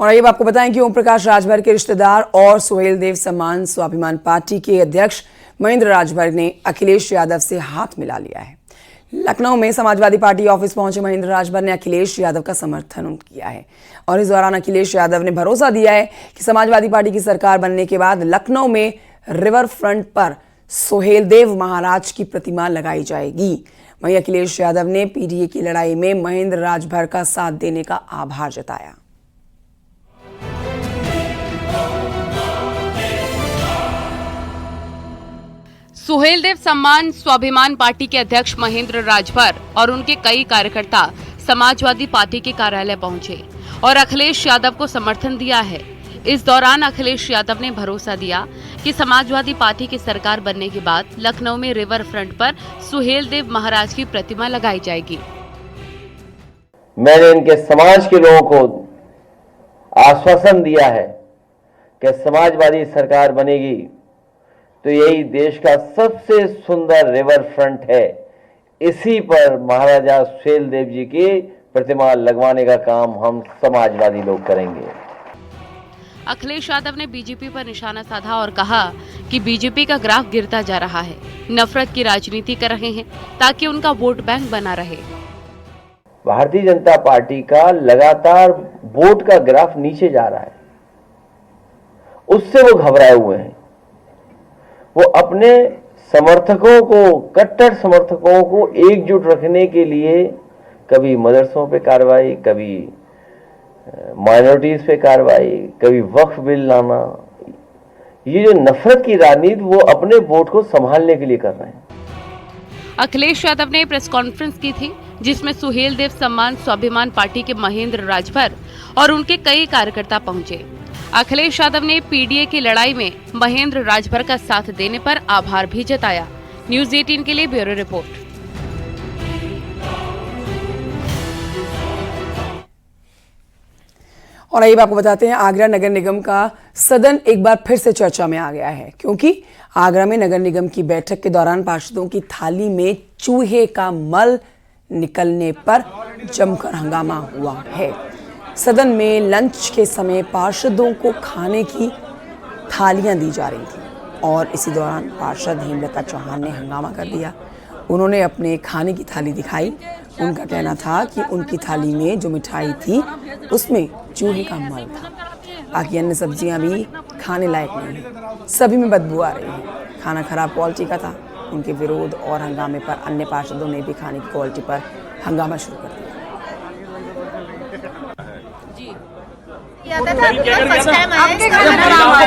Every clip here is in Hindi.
और आइए आपको बताएं कि ओम प्रकाश राजभर के रिश्तेदार और सुहेल देव सम्मान स्वाभिमान पार्टी के अध्यक्ष महेंद्र राजभर ने अखिलेश यादव से हाथ मिला लिया है। लखनऊ में समाजवादी पार्टी ऑफिस पहुंचे महेंद्र राजभर ने अखिलेश यादव का समर्थन किया है और इस दौरान अखिलेश यादव ने भरोसा दिया है कि समाजवादी पार्टी की सरकार बनने के बाद लखनऊ में रिवर फ्रंट पर सुहेल देव महाराज की प्रतिमा लगाई जाएगी। वहीं अखिलेश यादव ने पीडीए की लड़ाई में महेंद्र राजभर का साथ देने का आभार जताया। सुहेल देव सम्मान स्वाभिमान पार्टी के अध्यक्ष महेंद्र राजभर और उनके कई कार्यकर्ता समाजवादी पार्टी के कार्यालय पहुंचे और अखिलेश यादव को समर्थन दिया है। इस दौरान अखिलेश यादव ने भरोसा दिया कि समाजवादी पार्टी की सरकार बनने के बाद लखनऊ में रिवर फ्रंट पर सुहेल देव महाराज की प्रतिमा लगाई जाएगी। मैंने इनके समाज के लोगों को आश्वासन दिया है कि समाजवादी सरकार बनेगी तो यही देश का सबसे सुंदर रिवर फ्रंट है। इसी पर महाराजा सुहेल देव जी की प्रतिमा लगवाने का काम हम समाजवादी लोग करेंगे। अखिलेश यादव ने बीजेपी पर निशाना साधा और कहा कि बीजेपी का ग्राफ गिरता जा रहा है, नफरत की राजनीति कर रहे हैं ताकि उनका वोट बैंक बना रहे। भारतीय जनता पार्टी का लगातार वोट का ग्राफ नीचे जा रहा है, उससे वो घबराए हुए हैं। वो अपने समर्थकों को, कट्टर समर्थकों को एकजुट रखने के लिए कभी मदरसों पे कार्रवाई, कभी माइनॉरिटीज पे कार्रवाई, कभी वक्फ बिल लाना, ये जो नफरत की राजनीति वो अपने वोट को संभालने के लिए कर रहे हैं। अखिलेश यादव ने प्रेस कॉन्फ्रेंस की थी जिसमें सुहेल देव सम्मान स्वाभिमान पार्टी के महेंद्र राजभर और उनके कई कार्यकर्ता पहुंचे। अखिलेश यादव ने पीडीए की लड़ाई में महेंद्र राजभर का साथ देने पर आभार भी जताया। न्यूज़ 18 के लिए ब्यूरो रिपोर्ट। और आइए आपको बताते हैं, आगरा नगर निगम का सदन एक बार फिर से चर्चा में आ गया है क्योंकि आगरा में नगर निगम की बैठक के दौरान पार्षदों की थाली में चूहे का मल निकलने पर जमकर हंगामा हुआ है। सदन में लंच के समय पार्षदों को खाने की थालियां दी जा रही थी और इसी दौरान पार्षद हेमलता चौहान ने हंगामा कर दिया। उन्होंने अपने खाने की थाली दिखाई। उनका कहना था कि उनकी थाली में जो मिठाई थी उसमें चूहे का मल था। बाकी अन्य सब्जियां भी खाने लायक नहीं है, सभी में बदबू आ रही है। खाना खराब क्वालिटी का था। उनके विरोध और हंगामे पर अन्य पार्षदों ने भी खाने की क्वालिटी पर हंगामा शुरू कर दिया।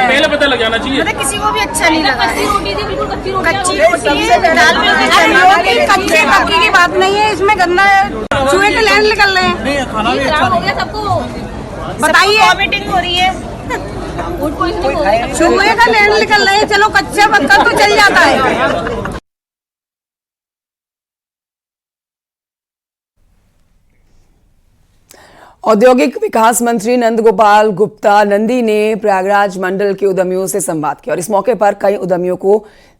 पहले पता लग जाना चाहिए, किसी को भी अच्छा नहीं लगा। कच्ची रोटी थी, बिल्कुल कच्ची रोटी। कच्ची पक्की की बात नहीं है, इसमें गंदा चूहे के लैंड निकल रहे हैं। खाना भी अच्छा हो गया सबको। बताइए, वॉमिटिंग हो रही है, चूहे का लैंड निकल रहे हैं। चलो कच्चा पक्का तो चल जाता है। औद्योगिक विकास मंत्री नंदगोपाल गुप्ता नंदी ने प्रयागराज मंडल के उद्यमियों से संवाद किया और इस मौके पर कई उद्यमियों को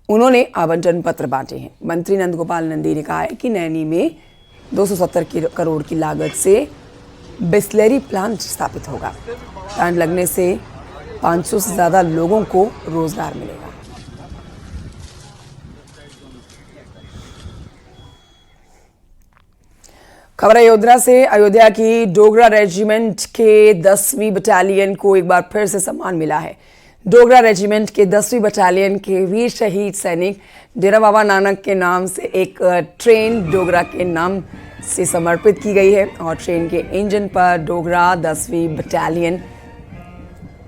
उन्होंने आवंटन पत्र बांटे हैं। मंत्री नंदगोपाल नंदी ने कहा है कि नैनी में 270 करोड़ की लागत से बिस्लेरी प्लांट स्थापित होगा। प्लांट लगने से 500 से ज्यादा लोगों को रोजगार मिलेगा। खबर अयोध्या से। अयोध्या की डोगरा रेजिमेंट के 10वीं बटालियन को एक बार फिर से सम्मान मिला है। डोगरा रेजिमेंट के 10वीं बटालियन के वीर शहीद सैनिक डेरा बाबा नानक के नाम से एक ट्रेन डोगरा के नाम से समर्पित की गई है और ट्रेन के इंजन पर डोगरा 10वीं बटालियन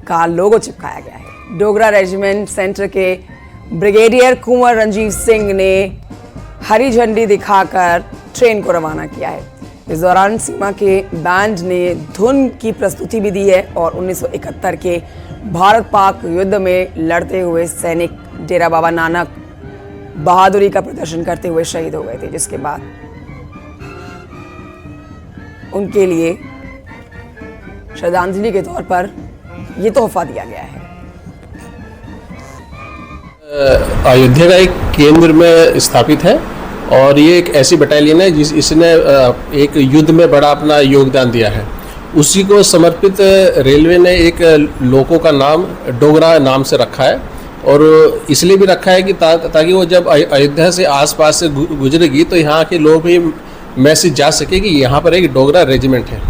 का लोगो चिपकाया गया है। डोगरा रेजिमेंट सेंटर के ब्रिगेडियर कुंवर रंजीव सिंह ने हरी झंडी दिखाकर ट्रेन को रवाना किया है। इस दौरान सीमा के बैंड ने धुन की प्रस्तुति भी दी है और 1971 के भारत पाक युद्ध में लड़ते हुए सैनिक डेरा बाबा नानक बहादुरी का प्रदर्शन करते हुए शहीद हो गए थे, जिसके बाद उनके लिए श्रद्धांजलि के तौर पर यह तोहफा दिया गया है। अयोध्या का एक केंद्र में स्थापित है और ये एक ऐसी बटालियन है इसने एक युद्ध में बड़ा अपना योगदान दिया है उसी को समर्पित रेलवे ने एक लोको का नाम डोगरा नाम से रखा है, और इसलिए भी रखा है कि ताकि वो जब अयोध्या से आसपास से गुजरेगी तो यहाँ के लोग भी मैसेज जा सके कि यहाँ पर एक डोगरा रेजिमेंट है।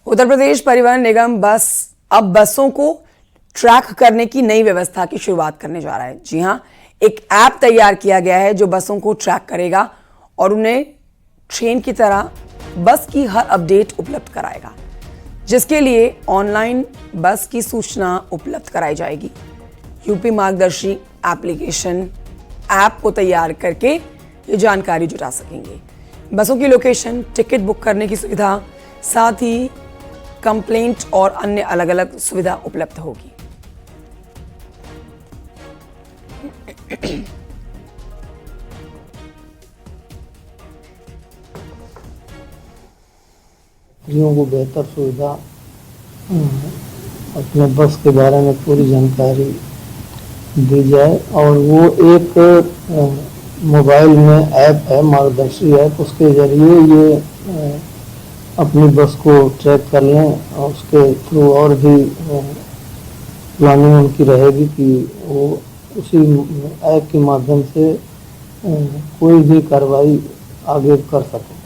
उत्तर प्रदेश परिवहन निगम अब बसों को ट्रैक करने की नई व्यवस्था की शुरुआत करने जा रहा है। जी हां, एक ऐप तैयार किया गया है जो बसों को ट्रैक करेगा और उन्हें ट्रेन की तरह बस की हर अपडेट उपलब्ध कराएगा, जिसके लिए ऑनलाइन बस की सूचना उपलब्ध कराई जाएगी। यूपी मार्गदर्शी एप्लीकेशन ऐप को तैयार करके ये जानकारी जुटा सकेंगे। बसों की लोकेशन, टिकट बुक करने की सुविधा, साथ ही कंप्लेंट और अन्य अलग अलग सुविधा उपलब्ध होगी। यात्रियों को बेहतर सुविधा, अपने बस के बारे में पूरी जानकारी दी जाए, और वो एक मोबाइल में ऐप है, मार्गदर्शी ऐप, उसके जरिए ये अपनी बस को ट्रैक कर लें और उसके थ्रू और भी प्लानिंग उनकी रहेगी कि वो उसी ऐप के माध्यम से कोई भी कार्रवाई आगे कर सकें।